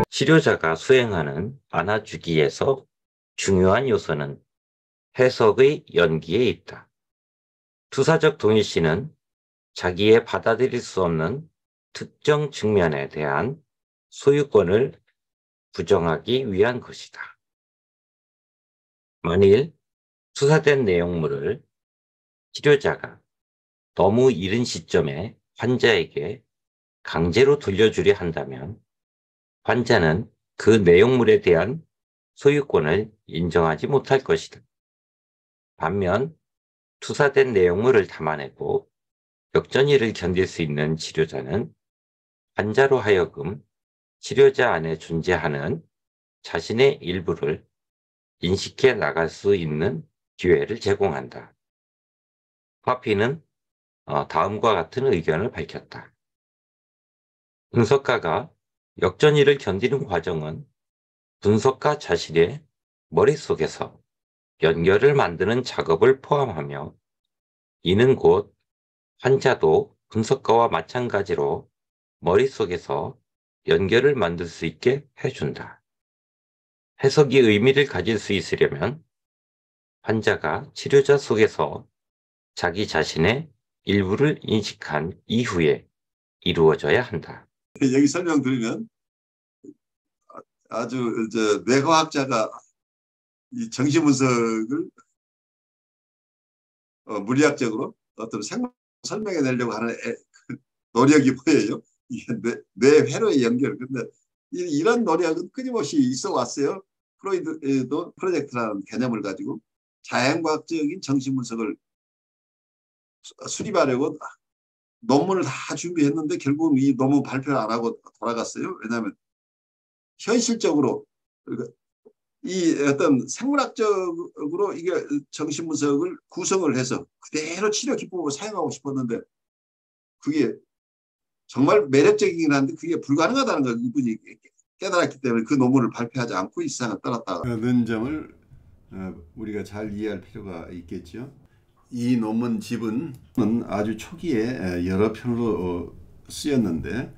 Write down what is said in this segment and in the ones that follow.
치료자가 수행하는 안아주기에서 중요한 요소는 해석의 연기에 있다. 투사적 동일시는 자기의 받아들일 수 없는 특정 측면에 대한 소유권을 부정하기 위한 것이다. 만일 투사된 내용물을 치료자가 너무 이른 시점에 환자에게 강제로 돌려주려 한다면 환자는 그 내용물에 대한 소유권을 인정하지 못할 것이다. 반면 투사된 내용물을 담아내고 역전이를 견딜 수 있는 치료자는 환자로 하여금 치료자 안에 존재하는 자신의 일부를 인식해 나갈 수 있는 기회를 제공한다. 화피는 다음과 같은 의견을 밝혔다. 분석가가 역전이를 견디는 과정은 분석가 자신의 머릿속에서 연결을 만드는 작업을 포함하며 이는 곧 환자도 분석가와 마찬가지로 머릿속에서 연결을 만들 수 있게 해준다. 해석이 의미를 가질 수 있으려면 환자가 치료자 속에서 자기 자신의 일부를 인식한 이후에 이루어져야 한다. 여기 설명드리면 아주 뇌과학자가 이 정신분석을 물리학적으로 어떤 생물 설명해 내려고 하는 노력이 보여요. 이게 뇌 회로의 연결. 근데 이런 노력은 끊임없이 있어 왔어요. 프로이드도 프로젝트라는 개념을 가지고 자연과학적인 정신분석을 수립하려고 논문을 다 준비했는데 결국은 이 논문 발표를 안 하고 돌아갔어요. 왜냐하면 현실적으로 이 어떤 생물학적으로 이게 정신분석을 구성을 해서 그대로 치료 기법으로 사용하고 싶었는데 그게 정말 매력적이긴 한데 그게 불가능하다는 걸 이분이 깨달았기 때문에 그 논문을 발표하지 않고 이 세상을 떠났다는 점을 우리가 잘 이해할 필요가 있겠죠. 이 논문집은 아주 초기에 여러 편으로 쓰였는데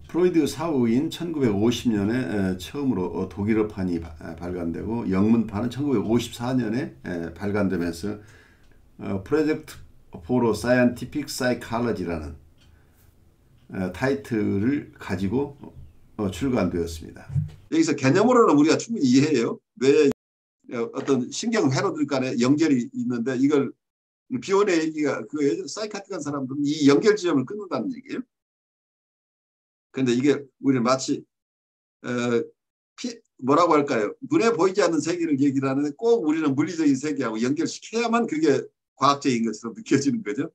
프로이드 사후인 1950년에 처음으로 독일어판이 발간되고 영문판은 1954년에 발간되면서 프로젝트 포로 사이언티픽 사이콜로지라는 타이틀을 가지고 출간되었습니다. 여기서 개념으로는 우리가 충분히 이해해요. 뇌 어떤 신경 회로들 간에 연결이 있는데 이걸 비혼의 얘기가 그거예요. 사이카틱한 사람들은 이 연결 지점을 끊는다는 얘기예요. 그런데 이게 우리는 마치 뭐라고 할까요? 눈에 보이지 않는 세계를 얘기를 하는데 꼭 우리는 물리적인 세계하고 연결시켜야만 그게 과학적인 것처럼 느껴지는 거죠.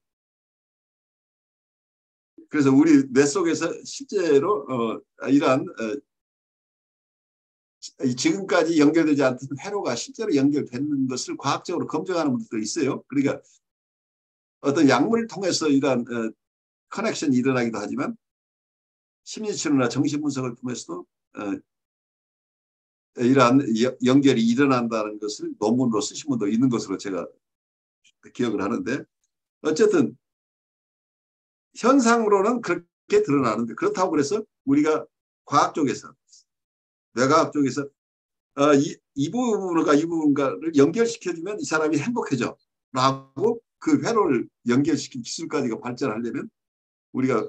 그래서 우리 뇌 속에서 실제로 이러한 지금까지 연결되지 않던 회로가 실제로 연결되는 것을 과학적으로 검증하는 분들도 있어요. 그러니까 어떤 약물을 통해서 이러한 커넥션이 일어나기도 하지만 심리치료나 정신분석을 통해서도 이러한 연결이 일어난다는 것을 논문으로 쓰신 분도 있는 것으로 제가 기억을 하는데 어쨌든 현상으로는 그렇게 드러나는데 그렇다고 그래서 우리가 과학 쪽에서 뇌과학 쪽에서 이 부분과 이 부분과를 연결시켜주면 이 사람이 행복해져 라고 그 회로를 연결시킨 기술까지가 발전하려면 우리가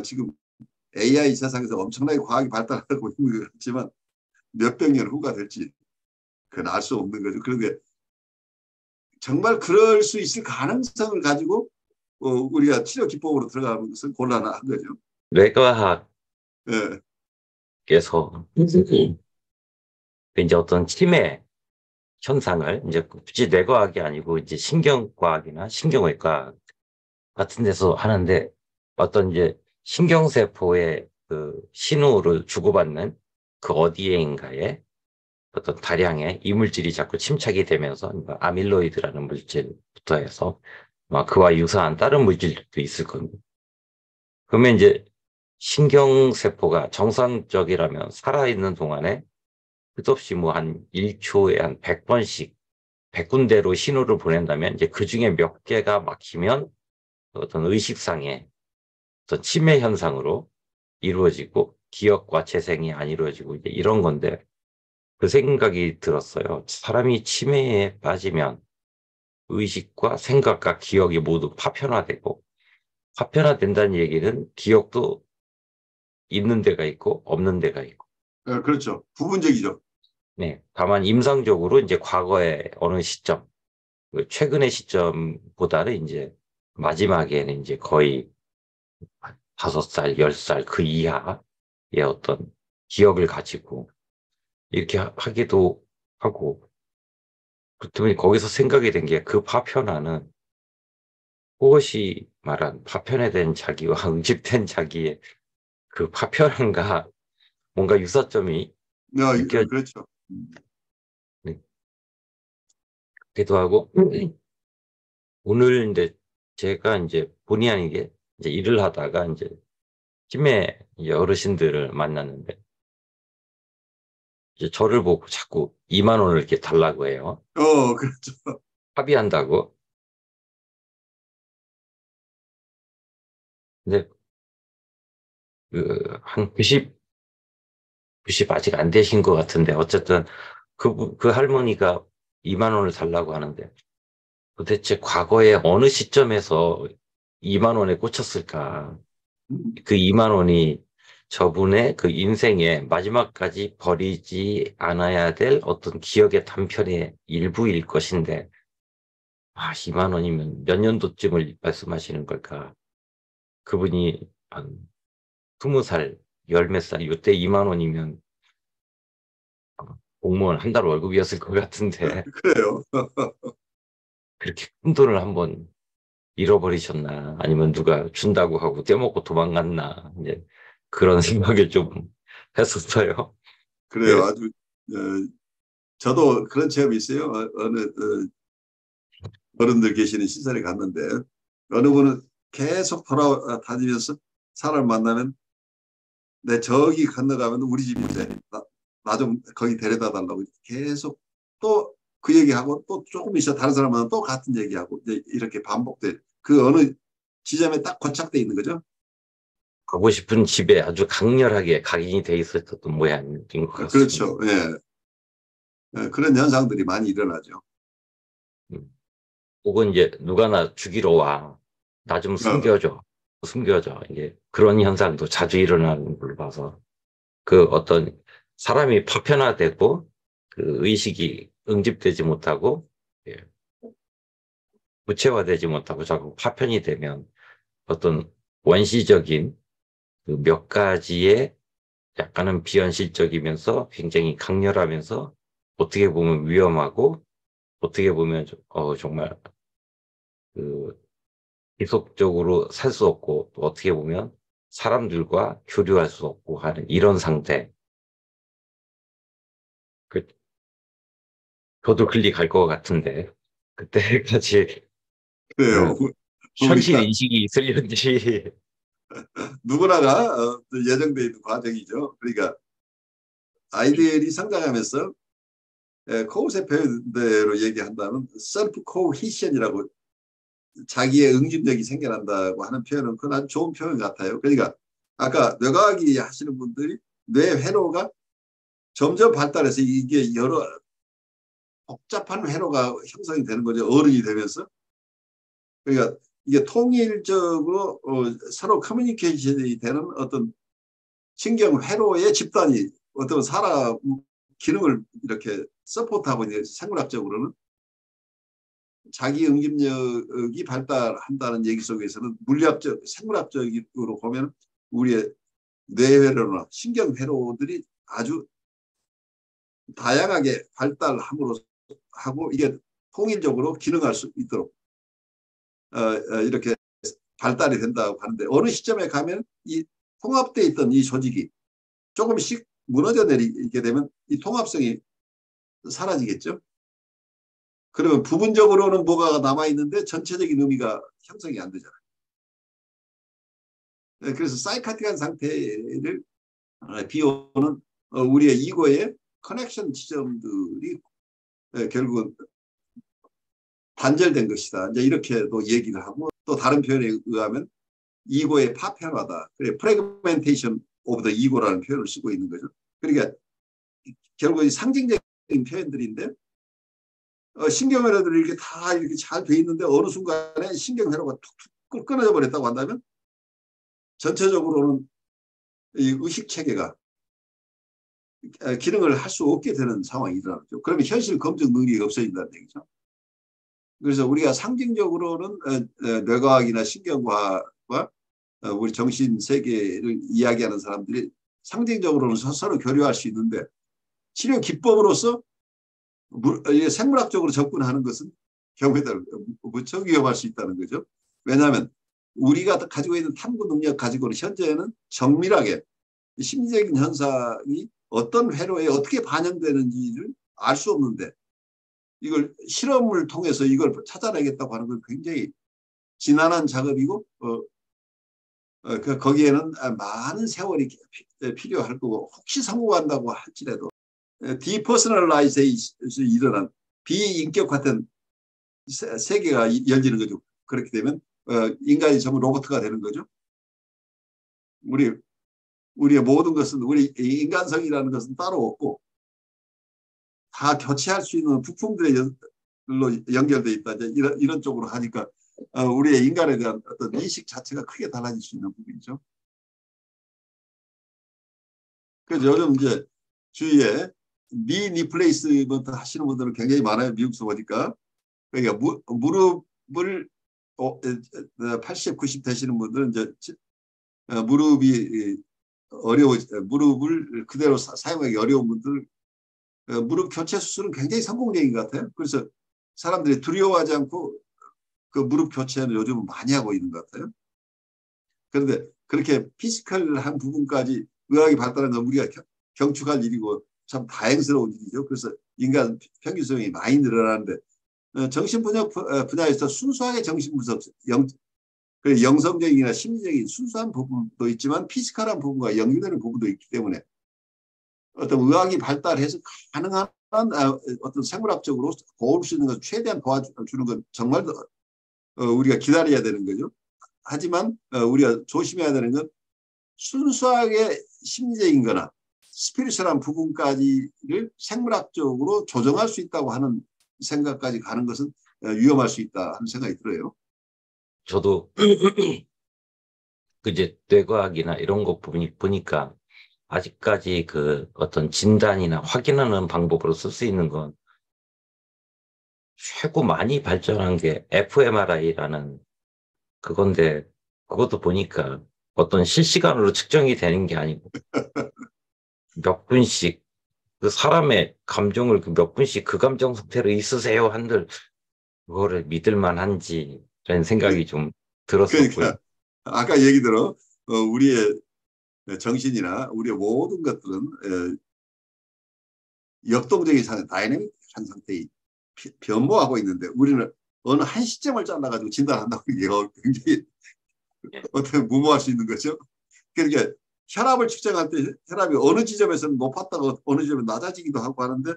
지금 AI 세상에서 엄청나게 과학이 발달하고 있는 것 같지만 몇백 년 후가 될지 그건 알 수 없는 거죠. 그런데 정말 그럴 수 있을 가능성을 가지고 우리가 치료 기법으로 들어가는 것은 곤란한 거죠. 뇌과학에서 네. 이제 어떤 치매 현상을 이제 굳이 뇌과학이 아니고 이제 신경과학이나 신경외과 같은 데서 하는데 어떤 이제 신경세포의 그 신호를 주고받는 그 어디에인가에 어떤 다량의 이물질이 자꾸 침착이 되면서 아밀로이드라는 물질부터 해서 그와 유사한 다른 물질도 있을 겁니다. 그러면 이제 신경세포가 정상적이라면 살아있는 동안에 끝없이 뭐 한 1초에 한 100번씩 100군데로 신호를 보낸다면 이제 그 중에 몇 개가 막히면 어떤 의식상의 어떤 치매 현상으로 이루어지고 기억과 재생이 안 이루어지고 이제 이런 건데 그 생각이 들었어요. 사람이 치매에 빠지면 의식과 생각과 기억이 모두 파편화되고 파편화된다는 얘기는 기억도 있는 데가 있고 없는 데가 있고 그렇죠. 부분적이죠. 네. 다만 임상적으로 이제 과거의 어느 시점, 그 최근의 시점보다는 이제 마지막에는 이제 거의 5살, 10살 그 이하의 어떤 기억을 가지고 이렇게 하기도 하고 그렇더니 거기서 생각이 된 게 그 파편화는 그것이 말한 파편화된 자기와 응집된 자기의 그 파편화가 뭔가 유사점이 그렇죠. 느껴지기도 하고 오늘 이제 제가 이제 본의 아니게 이제 일을 하다가 이제 치매 이제 어르신들을 만났는데 이제 저를 보고 자꾸 2만 원을 이렇게 달라고 해요. 그렇죠. 합의한다고. 근데 그 한 90 아직 안 되신 것 같은데 어쨌든 그 할머니가 2만 원을 달라고 하는데 도대체 과거에 어느 시점에서 2만 원에 꽂혔을까? 그 2만 원이 저분의 그 인생의 마지막까지 버리지 않아야 될 어떤 기억의 단편의 일부일 것인데, 2만 원이면 몇 년도쯤을 말씀하시는 걸까? 그분이 한 20살, 열 몇 살, 이때 2만 원이면 공무원 한 달 월급이었을 것 같은데, 그래요. 그렇게 큰 돈을 한번 잃어버리셨나? 아니면 누가 준다고 하고 떼먹고 도망갔나? 이제 그런 생각을 좀 했었어요. 그래요. 예. 아주 어, 저도 그런 체험이 있어요. 어느 어른들 계시는 시설에 갔는데 어느 분은 계속 돌아다니면서 사람을 만나면 내 저기 건너가면 우리 집인데 나 좀 거기 데려다 달라고 계속 또 그 얘기하고 또 조금 있어 다른 사람 만나면 또 같은 얘기하고 이렇게 반복돼. 그 어느 지점에 딱 고착돼 있는 거죠. 가고 싶은 집에 아주 강렬하게 각인이 돼 있었던 모양인 것 같습니다. 그렇죠. 예. 그런 현상들이 많이 일어나죠. 음. 혹은 이제 누가 나 죽이러 와. 나 좀 어, 숨겨줘. 숨겨줘. 이게 그런 현상도 자주 일어나는 걸로 봐서 그 어떤 사람이 파편화되고 그 의식이 응집되지 못하고 예, 구체화되지 못하고 자꾸 파편이 되면 어떤 원시적인 그 몇 가지의 약간은 비현실적이면서 굉장히 강렬하면서 어떻게 보면 위험하고 어떻게 보면 정말 그 지속적으로 살 수 없고 또 어떻게 보면 사람들과 교류할 수 없고 하는 이런 상태. 그, 저도 클릭할 것 같은데 그때까지 그래요. 그 현실 우리가 인식이 있을는지 누구나가 예정돼 있는 과정이죠. 그러니까 아이들이 성장하면서 코우세 표현대로 얘기한다면 셀프 코히션이라고 자기의 응집력이 생겨난다고 하는 표현은 그건 아주 좋은 표현 같아요. 그러니까 아까 뇌과학이 하시는 분들이 뇌 회로가 점점 발달해서 이게 여러 복잡한 회로가 형성이 되는 거죠. 어른이 되면서. 그러니까 이게 통일적으로 서로 커뮤니케이션이 되는 어떤 신경 회로의 집단이 어떤 사람 기능을 이렇게 서포트하고 있는 생물학적으로는 자기 응집력이 발달한다는 얘기 속에서는 물리학적, 생물학적으로 보면 우리의 뇌회로나 신경회로들이 아주 다양하게 발달함으로 하고 이게 통일적으로 기능할 수 있도록 이렇게 발달이 된다고 하는데 어느 시점에 가면 이 통합되어 있던 이 조직이 조금씩 무너져 내리게 되면 이 통합성이 사라지겠죠. 그러면 부분적으로는 뭐가 남아있는데 전체적인 의미가 형성이 안 되잖아요. 그래서 사이카틱한 상태를 비오는 우리의 이거의 커넥션 지점들이 결국은 단절된 것이다. 이제 이렇게도 얘기를 하고 또 다른 표현에 의하면 이거의 파편화다. 그래 프래그멘테이션 오브 더 이고라는 표현을 쓰고 있는 거죠. 그러니까 결국 이 상징적인 표현들인데 신경회로들이 이렇게 다 이렇게 잘 돼 있는데 어느 순간에 신경회로가 툭툭 끊어져 버렸다고 한다면 전체적으로는 이 의식 체계가 기능을 할 수 없게 되는 상황이 일어나죠. 그러면 현실 검증 능력이 없어진다는 얘기죠. 그래서 우리가 상징적으로는 뇌과학이나 신경과학과 우리 정신 세계를 이야기하는 사람들이 상징적으로는 서로 교류할 수 있는데 치료 기법으로서 생물학적으로 접근하는 것은 경우에 따라 무척 위험할 수 있다는 거죠. 왜냐하면 우리가 가지고 있는 탐구 능력 가지고는 현재는 정밀하게 심리적인 현상이 어떤 회로에 어떻게 반영되는지를 알 수 없는데 이걸 실험을 통해서 이걸 찾아내겠다고 하는 건 굉장히 지난한 작업이고 거기에는 많은 세월이 필요할 거고 혹시 성공한다고 할지라도 디퍼스널라이제이션이 일어난 비인격화된 세계가 열리는 거죠. 그렇게 되면 인간이 전부 로봇가 되는 거죠. 우리의 모든 것은 우리 인간성이라는 것은 따로 없고 다 교체할 수 있는 부품들로 연결돼 있다. 이런 쪽으로 하니까 우리의 인간에 대한 어떤 인식 자체가 크게 달라질 수 있는 부분이죠. 그래서 요즘 이제 주위에 니 리플레이스먼트 하시는 분들은 굉장히 많아요. 미국서 보니까. 그러니까 무릎을 80, 90 되시는 분들은 이제 무릎이 무릎을 그대로 사용하기 어려운 분들 무릎 교체 수술은 굉장히 성공적인 것 같아요. 그래서 사람들이 두려워하지 않고 그 무릎 교체는 요즘은 많이 하고 있는 것 같아요. 그런데 그렇게 피지컬한 부분까지 의학이 발달한 건 우리가 경축할 일이고 참 다행스러운 일이죠. 그래서 인간 평균 수명이 많이 늘어나는데 정신분석 분야에서 순수하게 정신분석, 영성적이나 심리적인 순수한 부분도 있지만 피지컬한 부분과 연결되는 부분도 있기 때문에 어떤 의학이 발달해서 가능한 어떤 생물학적으로 도울 수 있는 것 최대한 도와주는 건 정말 우리가 기다려야 되는 거죠. 하지만 우리가 조심해야 되는 건 순수하게 심리적인 거나 스피리추얼한 부분까지를 생물학적으로 조정할 수 있다고 하는 생각까지 가는 것은 위험할 수 있다 하는 생각이 들어요. 저도 그 이제 뇌과학이나 이런 거 보니까 아직까지 그 어떤 진단이나 확인하는 방법으로 쓸 수 있는 건 최고 많이 발전한 게 fMRI라는 그건데 그것도 보니까 어떤 실시간으로 측정이 되는 게 아니고 몇 분씩 그 사람의 감정을 그 몇 분씩 그 감정 상태로 있으세요 한들 그거를 믿을 만한지라는 생각이 좀 들었었고요. 그러니까 아까 얘기 들어 우리의 정신이나 우리의 모든 것들은 역동적인 다이내믹한 상태에 변모하고 있는데 우리는 어느 한 시점을 잘라가지고 진단한다고 얘가 굉장히 어떻게 무모할 수 있는 거죠. 그러니까 혈압을 측정할 때 혈압이 어느 지점에서는 높았다가 어느 지점에 낮아지기도 하고 하는데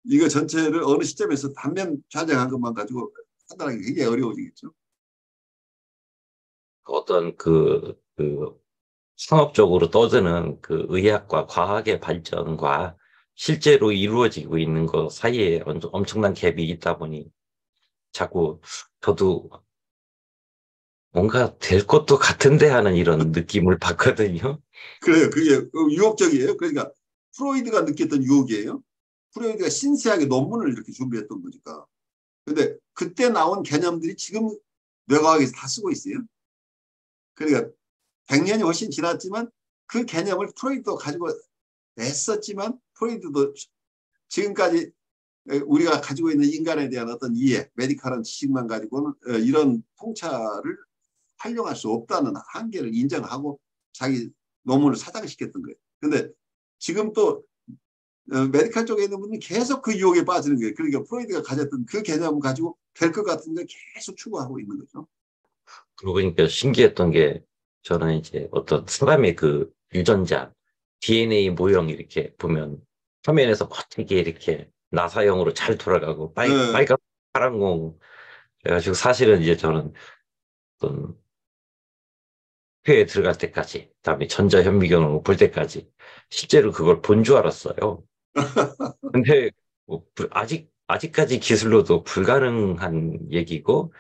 이거 전체를 어느 시점에서 단면 좌정한 것만 가지고 판단하기 굉장히 어려워지겠죠. 어떤 그 상업적으로 떠드는 그 의학과 과학의 발전과 실제로 이루어지고 있는 것 사이에 엄청난 갭이 있다 보니 자꾸 저도 뭔가 될 것도 같은데 하는 이런 느낌을 받거든요. 그래요. 그게 유혹적이에요. 그러니까 프로이드가 느꼈던 유혹이에요. 프로이드가 신세하게 논문을 이렇게 준비했던 거니까. 근데 그때 나온 개념들이 지금 뇌과학에서 다 쓰고 있어요. 그러니까 100년이 훨씬 지났지만 그 개념을 프로이드도 가지고 냈었지만 프로이드도 지금까지 우리가 가지고 있는 인간에 대한 어떤 이해, 메디컬한 지식만 가지고는 이런 통찰을 활용할 수 없다는 한계를 인정하고 자기 논문을 사장시켰던 거예요. 근데 지금 또 메디컬 쪽에 있는 분은 계속 그 유혹에 빠지는 거예요. 그러니까 프로이드가 가졌던 그 개념을 가지고 될 것 같은데 계속 추구하고 있는 거죠. 그러고 보니까 신기했던 게 저는 이제 어떤 사람의 그 유전자, DNA 모형 이렇게 보면 화면에서 되게 이렇게 나사형으로 잘 돌아가고 네. 빨간 파란 공 그래가지고 사실은 이제 저는 어떤 회에 들어갈 때까지, 그다음에 전자현미경을 볼 때까지 실제로 그걸 본 줄 알았어요. 근데 뭐 아직까지 기술로도 불가능한 얘기고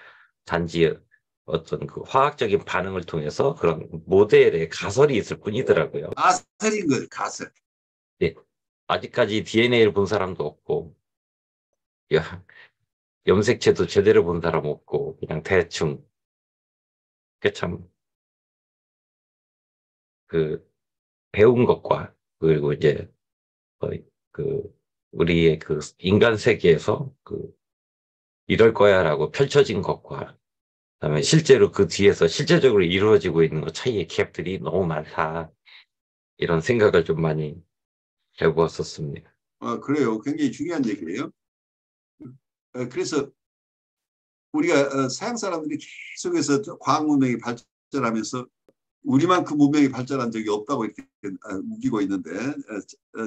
단지 어떤 그 화학적인 반응을 통해서 그런 모델의 가설이 있을 뿐이더라고요. 가설인 거예요, 가설. 예. 아직까지 DNA를 본 사람도 없고, 야, 염색체도 제대로 본 사람 없고, 그냥 대충, 참, 그, 배운 것과, 그리고 이제, 어, 그, 우리의 그 인간 세계에서 이럴 거야라고 펼쳐진 것과, 그다음에 실제로 그 뒤에서 실제적으로 이루어지고 있는 것 차이의 갭들이 너무 많다. 이런 생각을 좀 많이 해보았었습니다. 그래요. 굉장히 중요한 얘기예요. 그래서 우리가 서양 사람들이 계속해서 과학 문명이 발전하면서 우리만큼 문명이 발전한 적이 없다고 이렇게 우기고 있는데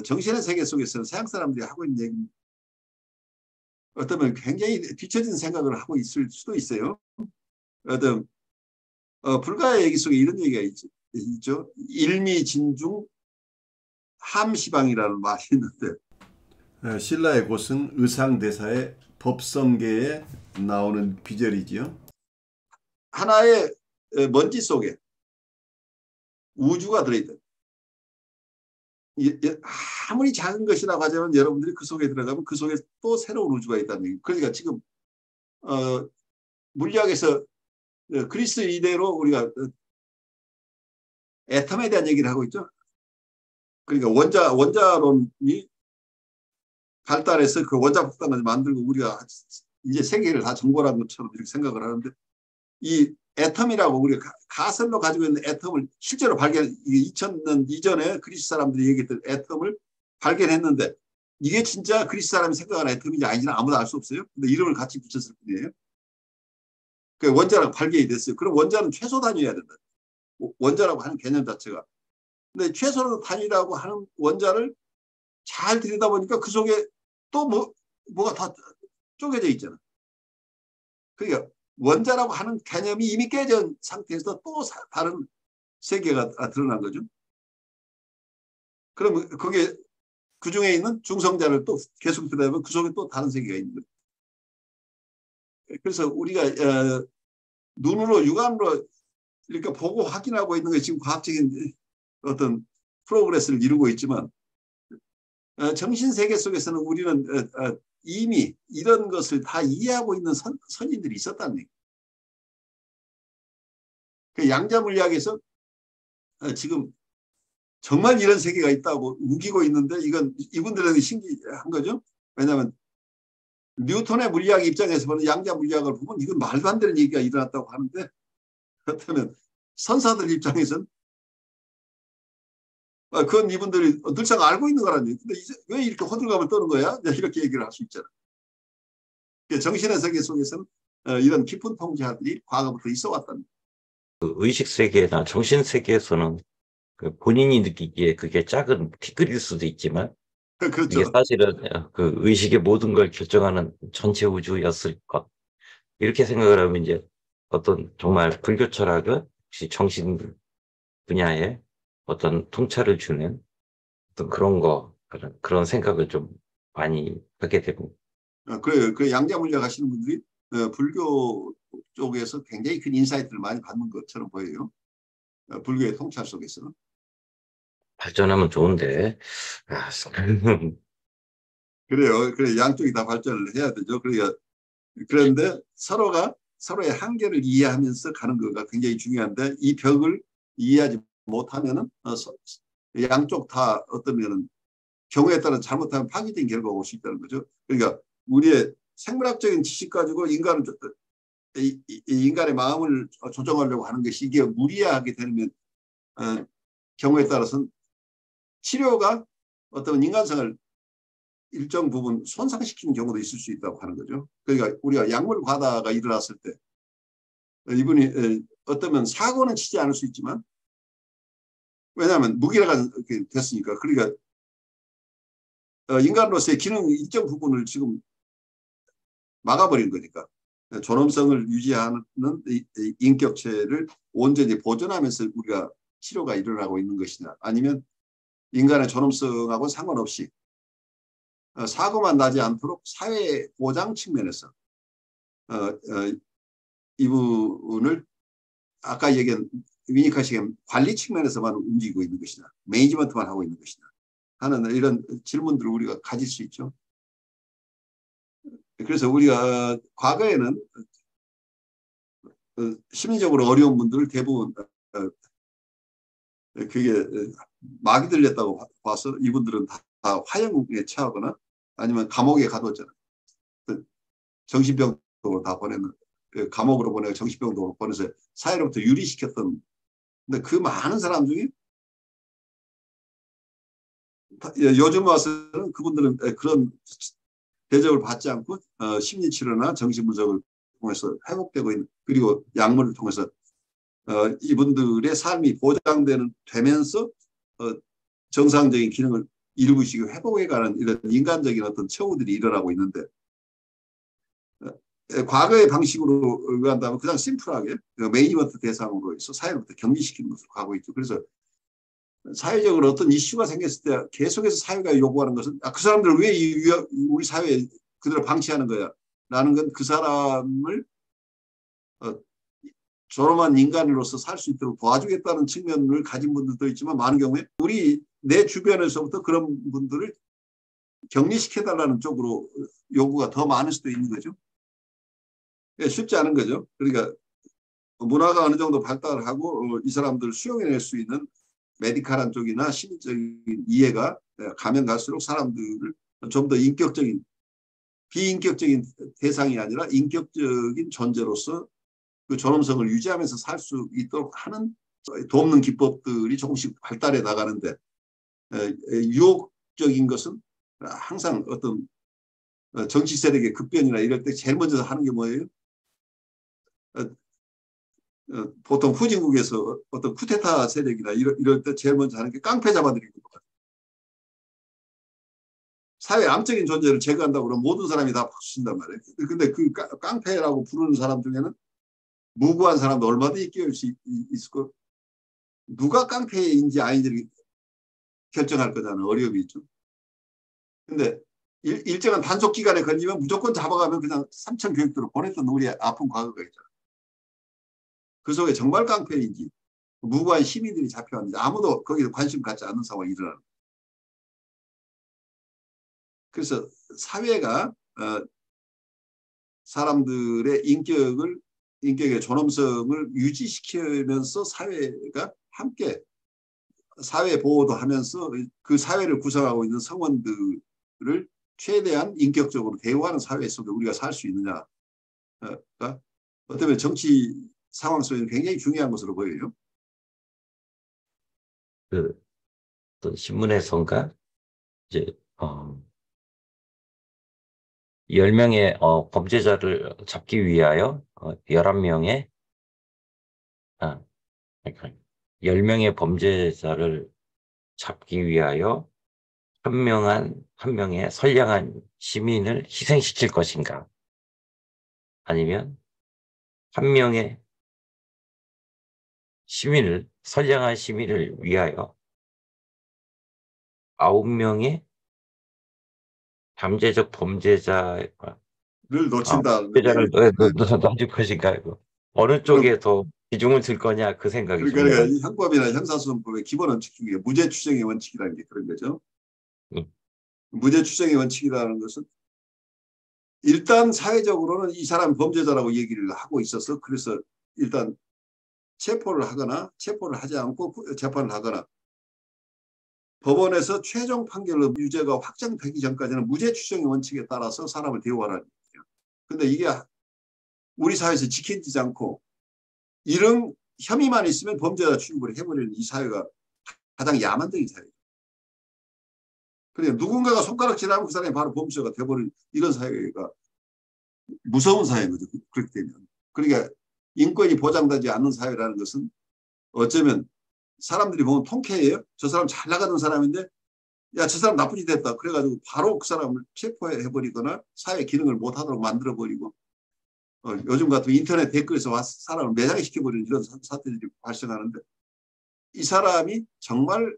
정신의 세계 속에서는 서양 사람들이 하고 있는 얘기 어쩌면 굉장히 뒤처진 생각을 하고 있을 수도 있어요. 어떤 불가의 얘기 속에 이런 얘기가 있죠. 일미진중 함시방이라는 말이 있는데 신라의 고승 의상대사의 법성계에 나오는 비절이지요. 하나의 먼지 속에 우주가 들어있다. 아무리 작은 것이라고 하지만 여러분들이 그 속에 들어가면 그 속에 또 새로운 우주가 있다는 얘기. 그러니까 지금 물리학에서 그리스 이대로 우리가 애텀에 대한 얘기를 하고 있죠. 그러니까 원자론이 발달해서 그 원자 폭탄을 만들고 우리가 이제 세계를 다 정벌한 것처럼 이렇게 생각을 하는데 이 애텀이라고 우리가 가설로 가지고 있는 애텀을 실제로 2000년 이전에 그리스 사람들이 얘기했던 애텀을 발견했는데 이게 진짜 그리스 사람이 생각하는 애텀인지 아닌지는 아무도 알 수 없어요. 근데 이름을 같이 붙였을 뿐이에요. 그 원자라고 발견이 됐어요. 그럼 원자는 최소 단위여야 된다. 원자라고 하는 개념 자체가. 근데 최소 단위라고 하는 원자를 잘 들여다보니까 그 속에 또 뭐가 다 쪼개져 있잖아. 그러니까 원자라고 하는 개념이 이미 깨진 상태에서 또 다른 세계가 드러난 거죠. 그럼 거기에 그 중에 있는 중성자를 또 계속 들여다보면 그 속에 또 다른 세계가 있는 거죠. 그래서 우리가 눈으로 육안으로 이렇게 보고 확인하고 있는 게 지금 과학적인 어떤 프로그레스를 이루고 있지만 정신세계 속에서는 우리는 이미 이런 것을 다 이해하고 있는 선인들이 있었다는 얘기예요. 그 양자물리학에서 지금 정말 이런 세계가 있다고 우기고 있는데 이분들은 신기한 거죠. 왜냐하면 뉴턴의 물리학 입장에서 보는 양자물리학을 보면 이건 말도 안 되는 얘기가 일어났다고 하는데 그렇다면 선사들 입장에서는 그건 이분들이 늘상 알고 있는 거라는 얘기. 근데 왜 이렇게 호들갑을 떠는 거야? 이렇게 얘기를 할 수 있잖아. 정신의 세계 속에서는 이런 깊은 통찰들이 과거부터 있어 왔다는 그 의식 세계나 정신 세계에서는 그 본인이 느끼기에 그게 작은 티끌일 수도 있지만 이게 그렇죠. 사실은 그 의식의 모든 걸 결정하는 전체 우주였을 것. 이렇게 생각을 하면 이제 어떤 정말 불교 철학은 혹시 정신 분야에 어떤 통찰을 주는 어떤 그런 생각을 좀 많이 하게 되고. 그래요. 그 양자물리학 하시는 분들이 불교 쪽에서 굉장히 큰 인사이트를 많이 받는 것처럼 보여요. 불교의 통찰 속에서. 발전하면 좋은데, 그래요. 그래 양쪽이 다 발전을 해야 되죠. 그런데 서로가 서로의 한계를 이해하면서 가는 거가 굉장히 중요한데 이 벽을 이해하지 못하면은 양쪽 다 어떤 면은 경우에 따라 잘못하면 파괴된 결과가 올 수 있다는 거죠. 그러니까 우리의 생물학적인 지식 가지고 인간의 마음을 조정하려고 하는 것이 이게 무리하게 되면 경우에 따라서는 치료가 어떤 인간성을 일정 부분 손상시키는 경우도 있을 수 있다고 하는 거죠. 그러니까 우리가 약물 과다가 일어났을 때 이분이 어쩌면 사고는 치지 않을 수 있지만 왜냐하면 무기라가 됐으니까. 그러니까 인간으로서의 기능 일정 부분을 지금 막아버린 거니까. 존엄성을 유지하는 인격체를 온전히 보존하면서 우리가 치료가 일어나고 있는 것이냐, 아니면 인간의 존엄성하고 상관없이 사고만 나지 않도록 사회 보장 측면에서 이 부분을 아까 얘기한 위니카시의 관리 측면에서만 움직이고 있는 것이냐, 매니지먼트만 하고 있는 것이냐 하는 이런 질문들을 우리가 가질 수 있죠. 그래서 우리가 과거에는 심리적으로 어려운 분들을 대부분 그게 막이 들렸다고 봐서 이분들은 다 화형에 처하거나 아니면 감옥에 가뒀잖아요. 정신병동으로 다 보내는, 감옥으로 보내고 정신병동으로 보내서 사회로부터 유리시켰던, 근데 그 많은 사람 중에 요즘 와서는 그분들은 그런 대접을 받지 않고 심리치료나 정신분석을 통해서 회복되고 있는, 그리고 약물을 통해서 이분들의 삶이 보장되면서 정상적인 기능을 일부씩 회복해가는 이런 인간적인 어떤 처우들이 일어나고 있는데, 과거의 방식으로 한다면 그냥 심플하게 매니지먼트 대상으로 해서 사회로부터 격리시키는 것으로 가고 있죠. 그래서 사회적으로 어떤 이슈가 생겼을 때 계속해서 사회가 요구하는 것은 그 사람들을 왜 우리 사회에 그대로 방치하는 거야 라는 건 그 사람을 존엄한 인간으로서 살 수 있도록 도와주겠다는 측면을 가진 분들도 있지만, 많은 경우에 내 주변에서부터 그런 분들을 격리시켜달라는 쪽으로 요구가 더 많을 수도 있는 거죠. 쉽지 않은 거죠. 그러니까 문화가 어느 정도 발달을 하고 이 사람들을 수용해낼 수 있는 메디칼한 쪽이나 심리적인 이해가 가면 갈수록 사람들을 좀 더 인격적인, 비인격적인 대상이 아니라 인격적인 존재로서 그 존엄성을 유지하면서 살 수 있도록 하는 돕는 기법들이 조금씩 발달해 나가는데, 유혹적인 것은 항상 어떤 정치 세력의 급변이나 이럴 때 제일 먼저 하는 게 뭐예요? 보통 후진국에서 어떤 쿠데타 세력이나 이럴 때 제일 먼저 하는 게 깡패 잡아들이는 거예요. 사회 암적인 존재를 제거한다고 그러면 모든 사람이 다 박수 친단 말이에요. 근데 그 깡패라고 부르는 사람 중에는 무고한 사람도 얼마든지 끼울 수 있을 거. 누가 깡패인지 아닌지를 결정할 거잖아요. 어려움이 있죠. 근데 일정한 단속 기간에 걸리면 무조건 잡아가면 그냥 삼천 교육도로 보냈던 우리 아픈 과거가 있잖아요. 그 속에 정말 깡패인지 무고한 시민들이 잡혀왔는지 아무도 거기에 관심 갖지 않는 상황이 일어나는 거예요. 그래서 사회가 사람들의 인격의 존엄성을 유지시키면서 사회가 함께 사회 보호도 하면서 그 사회를 구성하고 있는 성원들을 최대한 인격적으로 대우하는 사회 속에 우리가 살 수 있느냐가 어쩌면 정치 상황 속에는 굉장히 중요한 것으로 보여요. 그 어떤 신문에선가 이제 10명의 범죄자를 잡기 위하여 11명의 그러니까 10명의 범죄자를 잡기 위하여 한 명의 선량한 시민을 희생시킬 것인가, 아니면 한 명의 선량한 시민을 위하여 9명의 잠재적 범죄자를 놓친다는 놔줄 것인가, 어느 그럼 쪽에 더 비중을 둘 거냐, 그 생각이 좀 그러니까 형법이나 형사소송법의 기본 원칙 중에 무죄 추정의 원칙이라는 게 그런 거죠. 무죄 추정의 원칙이라는 것은 일단 사회적으로는 이 사람 범죄자라고 얘기를 하고 있어서, 그래서 일단 체포를 하거나 체포를 하지 않고 재판을 하거나 법원에서 최종 판결로 유죄가 확정되기 전까지는 무죄 추정의 원칙에 따라서 사람을 대우하라는 거예요. 근데 이게 우리 사회에서 지켜지지 않고 이런 혐의만 있으면 범죄자 취급을 해버리는 이 사회가 가장 야만적인 사회예요. 그러니까 누군가가 손가락질하면 그 사람이 바로 범죄자가 돼버리는 이런 사회가 무서운 사회인 거죠. 그렇게 되면. 그러니까 인권이 보장되지 않는 사회라는 것은 어쩌면 사람들이 보면 통쾌해요. 저 사람 잘 나가는 사람인데 야, 저 사람 나쁜 짓 했다. 그래가지고 바로 그 사람을 체포해버리거나 사회 기능을 못하도록 만들어버리고 요즘 같은 인터넷 댓글에서 사람을 매장시켜버리는 이런 사태들이 발생하는데 이 사람이 정말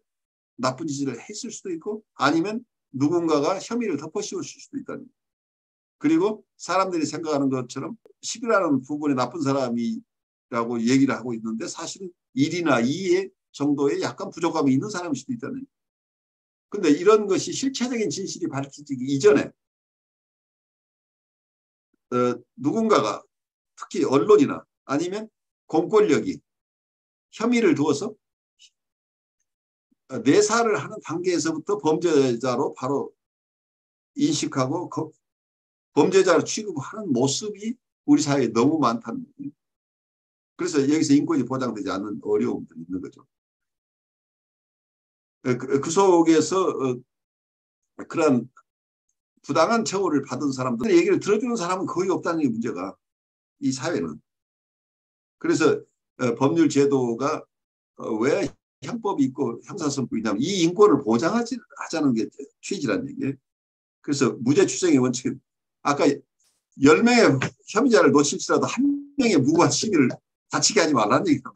나쁜 짓을 했을 수도 있고 아니면 누군가가 혐의를 덮어씌울 수도 있다는 거예요. 그리고 사람들이 생각하는 것처럼 10이라는 부분에 나쁜 사람이라고 얘기를 하고 있는데 사실은 1이나 2의 정도의 약간 부족함이 있는 사람일 수도 있다는 거예요. 근데 이런 것이 실체적인 진실이 밝혀지기 이전에 누군가가 특히 언론이나 아니면 공권력이 혐의를 두어서 내사를 하는 단계에서부터 범죄자로 바로 인식하고 범죄자로 취급하는 모습이 우리 사회에 너무 많다는 거예요. 그래서 여기서 인권이 보장되지 않는 어려움들이 있는 거죠. 그 속에서 그런 부당한 처우를 받은 사람들 얘기를 들어주는 사람은 거의 없다는 게 문제가 이 사회는. 그래서 법률 제도가 왜 형법이 있고 형사선법이 있냐면 이 인권을 보장하자는 게 취지란 얘기예요. 그래서 무죄 추정의 원칙은 아까 10명의 혐의자를 놓칠지라도 한 명의 무고한 시민을 다치게 하지 말라는 얘기입니다.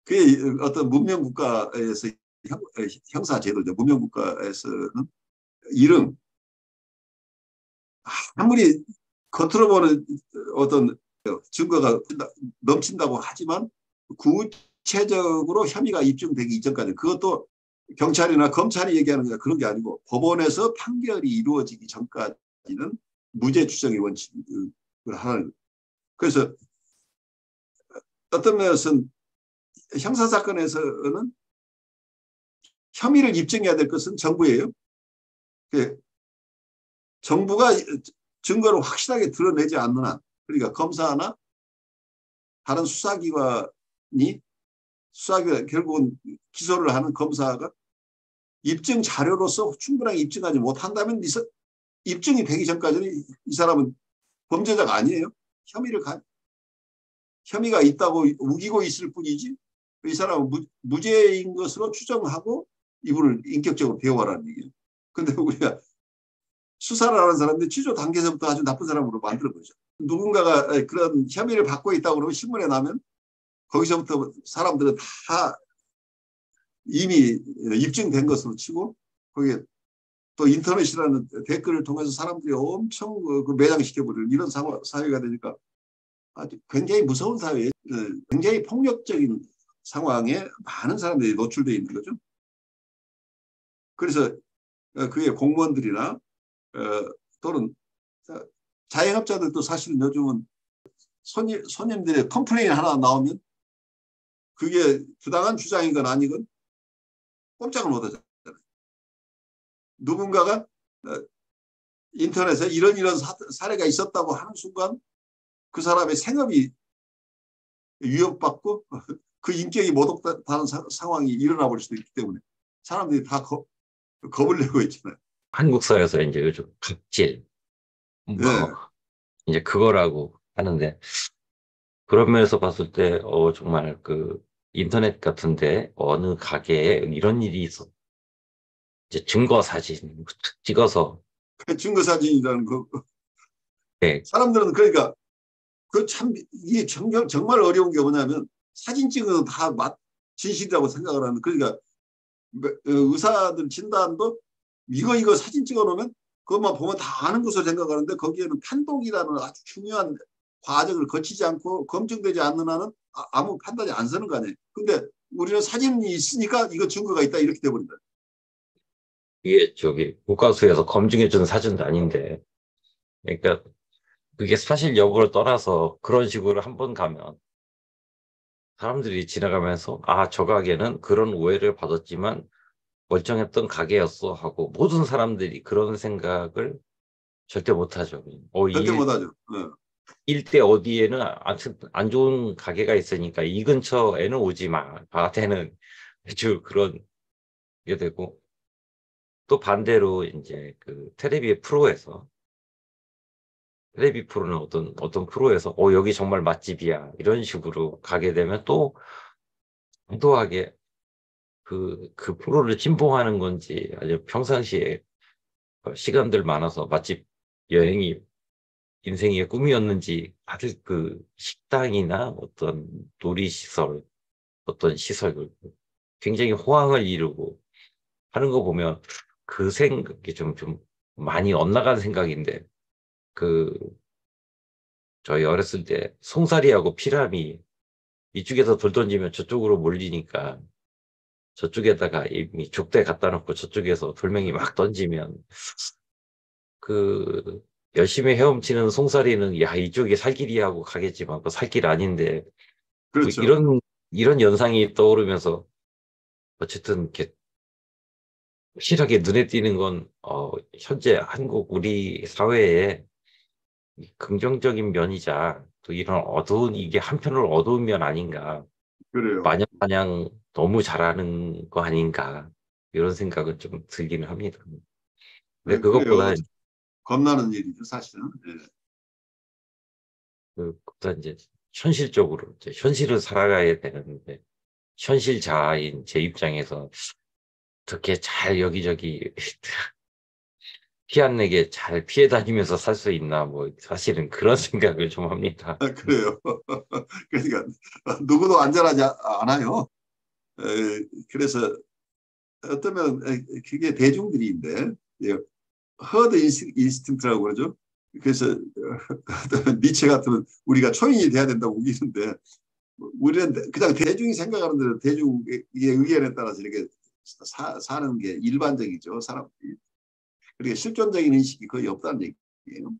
그게 어떤 문명국가에서 형사제도죠. 문명국가에서는 이름 아무리 겉으로 보는 어떤 증거가 넘친다고 하지만 구체적으로 혐의가 입증되기 이전까지 그것도 경찰이나 검찰이 얘기하는 게 그런 게 아니고 법원에서 판결이 이루어지기 전까지는 무죄 추정의 원칙을 하는. 그래서 어떤 면에서는 형사사건에서는 혐의를 입증해야 될 것은 정부예요. 정부가 증거를 확실하게 드러내지 않는 한, 그러니까 검사나 다른 수사기관이 결국은 기소를 하는 검사가 입증 자료로서 충분하게 입증하지 못한다면 입증이 되기 전까지는 이 사람은 범죄자가 아니에요. 혐의가 있다고 우기고 있을 뿐이지 이 사람은 무죄인 것으로 추정하고 이분을 인격적으로 배워라는 얘기예요. 근데 우리가 수사를 하는 사람들 취조 단계에서부터 아주 나쁜 사람으로 만들어 보죠. 누군가가 그런 혐의를 받고 있다고 그러면 신문에 나면 거기서부터 사람들은 다 이미 입증된 것으로 치고 거기에 또 인터넷이라는 댓글을 통해서 사람들이 엄청 매장시켜버리는 이런 사회가 되니까 아주 굉장히 무서운 사회에 굉장히 폭력적인 상황에 많은 사람들이 노출되어 있는 거죠. 그래서 그게 공무원들이나 또는 자영업자들도 사실은 요즘은 손님들의 컴플레인 하나 나오면 그게 부당한 주장이건 아니건 꼼짝을 못하잖아요. 누군가가 인터넷에 이런 사례가 있었다고 하는 순간 그 사람의 생업이 위협받고 그 인격이 모독당하는 상황이 일어나 버릴 수도 있기 때문에 사람들이 다 겁을 내고 있잖아요. 한국 사회에서 이제 요즘 갑질, 뭐, 네. 이제 그거라고 하는데, 그런 면에서 봤을 때, 정말 인터넷 같은데, 어느 가게에 이런 일이 있어. 이제 증거 사진 찍어서, 증거 사진이라는 거. 네, 사람들은 그러니까 이게 정말 어려운 게 뭐냐면 사진 찍어서 다 진실이라고 생각을 하는. 그러니까 의사들 진단도 이거 사진 찍어 놓으면 그것만 보면 다 아는 것으로 생각하는데 거기에는 판독이라는 아주 중요한 과정을 거치지 않고 검증되지 않는 한은 아무 판단이 안 서는 거 아니에요. 근데 우리는 사진이 있으니까 이거 증거가 있다 이렇게 돼버린다. 이게 국가수에서 검증해주는 사진도 아닌데, 그러니까 그게 사실 여부를 떠나서 그런 식으로 한 번 가면 사람들이 지나가면서 저 가게는 그런 오해를 받았지만 멀쩡했던 가게였어 하고 모든 사람들이 그런 생각을 절대 못하죠. 절대 못하죠. 네. 일대 어디에는 안 좋은 가게가 있으니까 이 근처에는 오지 마. 바깥에는 아주 그런 게 되고 또 반대로 이제 텔레비 프로는 어떤 프로에서 여기 정말 맛집이야 이런 식으로 가게 되면 또 의도하게 그 프로를 진봉하는 건지 아니면 평상시에 시간들 많아서 맛집 여행이 인생의 꿈이었는지 다들 그 식당이나 어떤 놀이시설, 어떤 시설, 굉장히 호황을 이루고 하는 거 보면 그 생각이 좀 많이 엇나간 생각인데, 그 저희 어렸을 때 송사리하고 피라미 이쪽에서 돌 던지면 저쪽으로 몰리니까 저쪽에다가 이미 족대 갖다 놓고 저쪽에서 돌멩이 막 던지면 그 열심히 헤엄치는 송사리는 야 이쪽이 살길이 하고 가겠지만 그 살길 아닌데 뭐 그렇죠. 이런 연상이 떠오르면서 어쨌든 이렇게 확실하게 눈에 띄는 건 현재 한국 우리 사회에 이 긍정적인 면이자 또 이런 어두운 이게 한편으로 어두운 면 아닌가 그래요. 마냥 너무 잘하는 거 아닌가 이런 생각은 좀 들기는 합니다. 근데 네, 그래요. 그것보다 겁나는 일이죠, 사실은. 예. 그보다 이제 현실적으로 이제 현실을 살아가야 되는데 현실자인 제 입장에서 어떻게 잘 여기저기 피 안 내게 잘 피해 다니면서 살 수 있나 뭐 사실은 그런 생각을 좀 합니다. 그래요. 그러니까 누구도 안전하지 않아요. 그래서 어쩌면 그게 대중들인데 예, 허드 인스팅트라고 그러죠. 그래서 니체 같으면 우리가 초인이 돼야 된다고 우기는데 우리는 그냥 대중이 생각하는 대로 대중의 의견에 따라서 이렇게 사는 게 일반적이죠. 사람들이. 그러니까 실존적인 인식이 거의 없다는 얘기예요.